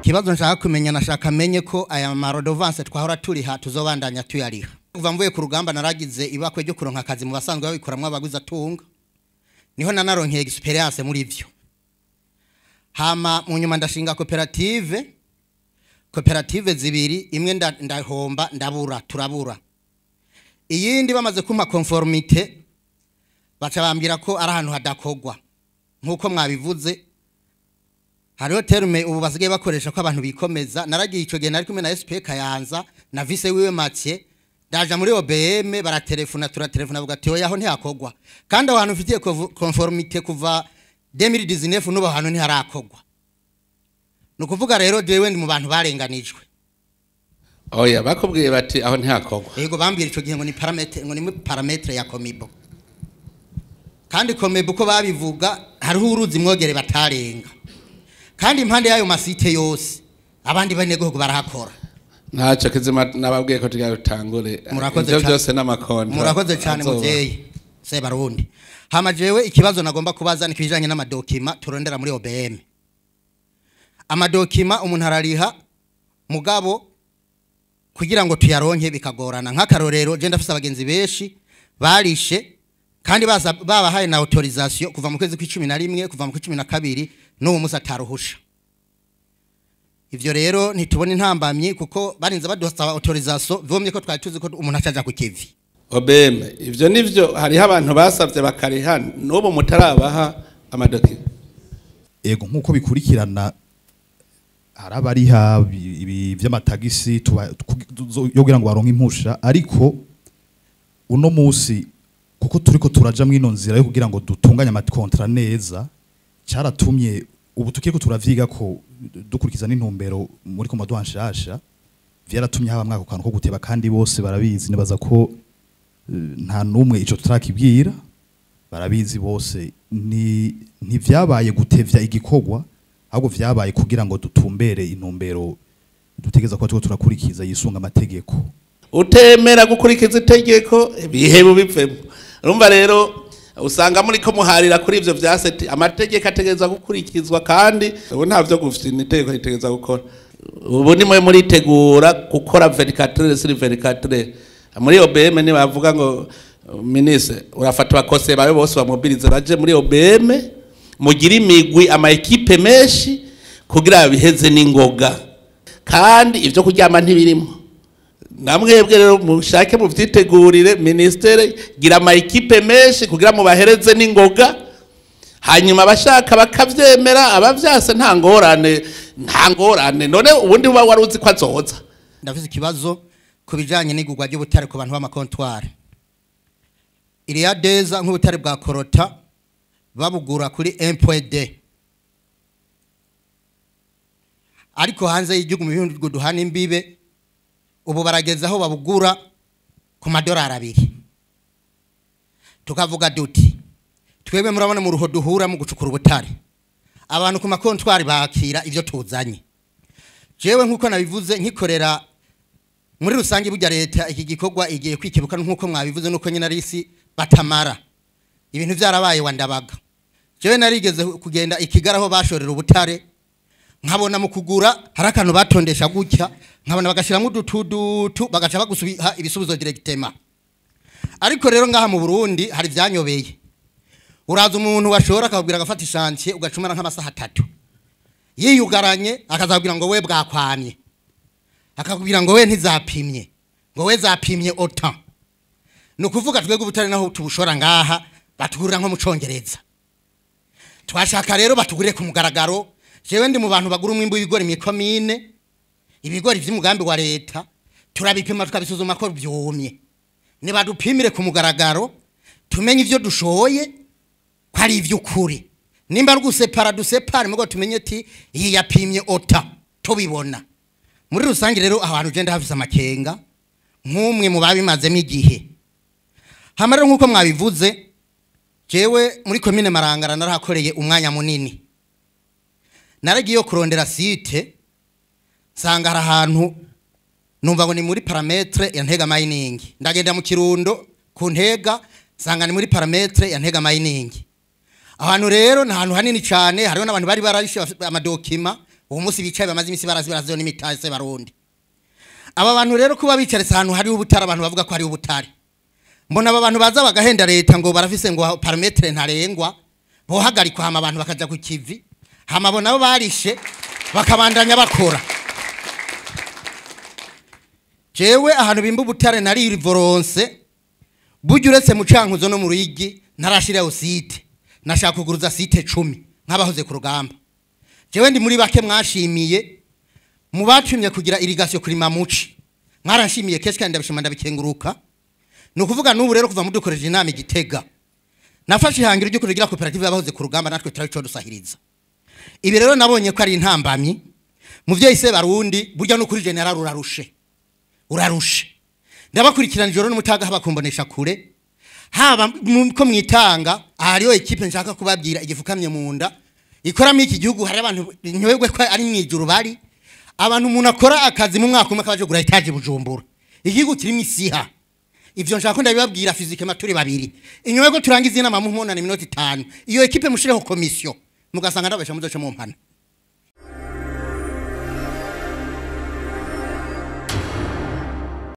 Kibazo nshaka kumenya nashaka menye ko aya marodovance twahora turiha tuzobandanya tuyariha. Kuva mvuye ku rugamba naragize ibakwe ryo kuronka akazi mu basanzwe babikoramwe abaguza tunga. Niho nanaronkeye experience muri ivyo. Hama mu nyuma ndashinga koperative zibiri, imwe ndahomba ndabura turabura. Iyindi bamaze kumpa conformité baca bambira ko ari ahantu hadakogwa. Nkuko mwabivuze hariho terme ubu basigaye bakoresha ko abantu bikomeza. Naragiye ico gihe nari kumwe na SP Kayanza na vice wiwe Mathieu, ndaja muri OBM baratelefona turatelefona vuga ati oya ho ntiyakogwa, kandi abantu ufitiye conformité kuva 2019 nubo hano ntiharakogwa. Nukuvuga rero jewe ndi mu bantu barenganijwe. Oya bakubwiye bati aho ntihakogwa. Yego bambira ico gihe ngo ni parametre ya Komibo. Kandi Komibo ko babivuga hariho uruzi mwogere batarenga. Kandi impande yayo masite yose abandi banegogo barahakora. Ntaco kizima nababwiye ko tugiye gutangure. Ivyo byose n'amakontra. Murakoze cyane muvyeyi. Se barundi. Hama jewe ikibazo nagomba kubaza ni kijanye n'amadokima turondera muri OBM. Amadokima umuntu arariha mugabo kugira ngo tuyaronke bikagorana. Nk'akarorero je ndafise abagenzi beshi barishe kandi babahaye na autorisation kuva mu kwezi kwa11 kuva mu kwa 12 n'uwo musa taruhusha. Ivyo rero ntitubona intambamye kuko barinze badosaba autorisation vomye ko twari tuzi ko umuntu acaja ku kivi. OBM ivyo nivyo hari abantu basavye bakariha n'ubu mutarabaha amadokima. Ego nkuko bikurikirana harabariha ibi vy'amatagisi yogira ngo baronke impusha, ariko uno musi kuko turiko turaja mwino nzira yo kugira ngo dutunganye amakontra neza cyaratumye ubu tukiko turavyiga ko dukurikiza n'intumbero muri ko maduha nshasha vyaratumye haba mwako kantu ko guteba, kandi bose barabizi nibaza ko nta numwe ico turakibwira, barabizi bose ni vyabaye gutevya igikogwa, ahubwo vyabaye kugira ngo dutumbere intumbero dutegeza ko turakurikiza yisunga amategeko. Utemera gukurikiza itegeko bihebo bipfemo. Urumva rero usanga muri ko muharira kuri ivyo vyaseti amategeko ategeza gukurikizwa, kandi ubu ntavyo gufite itegeko ritegeza gukora. Ubu ni muri tegura gukora 24 sur 24 muri OBM. Ni bavuga ngo ministre urafata bakose bawe bose bamobilize baje muri OBM mugira imigwi ama equipe meshi kugira biheze n'ingoga, kandi ivyo kuryama ntibirimo. Namwebwe rero mushake mu vyitegurire ministere gira ama equipe meshi kugira mu bahereze n'ingoga, hanyuma bashaka bakavyemera abavyase nta ngorane. None ubundi uba waruzi ko azoza. Ndavuze ikibazo kubijanye n'igugwa ry'ubutare ku bantu b'amakontware. Iriya deza nk'ubutare bwa korota babugura kuri 1.2, ariko hanze y'igihugu mu bihugu duhana imbibe ubu barageza aho babugura ku $2. Tukavuga duti twebwe murabona mu ruho duhura mu gucukura ubutare abantu ku makontwari bakira ivyo tuzanye. Jewe nkuko nabivuze nkikorera muri rusange burya leta iki gikorwa igiye kwikibuka nkuko mwabivuze nuko nyina risi batamara ibintu vyarabaye wandabaga. Jewe narigeze kugenda ikigaraho bashorera ubutare nkabona mu kugura harakantu batondesha gutya nkabona bagashiramo udutudutu bagaca bagusubiha ibisubizo directement. Ariko rero ngaha mu Burundi hari vyanyobeye. Uraza umuntu washora akabwira agafata ishantiye ugacumara nk'amasaha 3 yiyugaranye akazabwira ngo we bwakwamye, akakubwira ngo we ntizapimye, ngo we zapimye ota. Nukuvuga twego ubutare naho tubushora ngaha batugurira nko mu Congereza. Twashaka rero batugurire ku mugaragaro. Jewe ndi mu bantu bagura umwimbo w'ibigori mu komine, ibigori vy'umugambi wa leta turabipima tukabisuzuma ko byumye. Ne badupimire ku mugaragaro tumenye ivyo dushoye ko ari ivy'ukuri. Nimba rugusepara dusepare mugo tumenye ati iyi yapimye ota tubibona. Muri rusange rero abantu je ndahafise amakenga nk'umwe mu babimazemo igihe. Hamara nkuko mwabivuze jewe muri komine Marangara narahakoreye umwanya munini. Naragiye kurondera site sanga hari ahantu numva ngo ni muri parametre ya Ntega mining. Ndagenda mu Kirundo ku Ntega sanga ni muri parametre ya Ntega mining. Ahantu rero na hantu hanini cyane hariho n'abantu bari bararishe amadokima uwo munsi bicaye bamaze imisi baraziyo n'imitase barundi aba bantu rero kuba bicaretse ahantu hari ubutare abantu bavuga ko hari ubutare mbona aba bantu baza bagahenda leta ngo barafise ngo parametre ntarengwa bohagarikwa hama abantu bakaja ku kivi hama bona bo barishe bakabandanya bakora jewe ahantu bimba ubutare nari rivoronse buryo uretse mu cankuzo no mu ruyigi narashiraho site nashaka kuguruza site 10 nk'abahoze ku rugamba jewe ndi muri bake mwashimiye mu bacumye kugira irrigation kuri mamuci mwarashimiye keshi kandi ndabishima ndabikenguruka no kuvuga n'ubu rero kuva mu dukoreje inama Igitega nafashe ihangiro ryo kugira koperative y'abahoze ku rugamba natwe turabico dusahiriza ibi rero nabonye ko ari intambamyi mu byo ise barundi burya no kuri general urarushe ndabakurikirana ijoro n'umutaga haba kumbonesha kure haba ko mwitanga hariyo equipe nshaka kubabwira igifukamye munda ikoramo iki gihugu hari abantu nyoyegwe ko ari mwijuru bari abantu umuntu akora akazi mu mwaka umwe akabaje gura etaje Bujumbura igihugu kirimo isiha ivyo nshaka ndabibabwira fizike maturi babiri inyowego turangiza inama mu 5 minota 5 iyo equipe mushireho commission mugasanga ndabesha muzoce mu mpana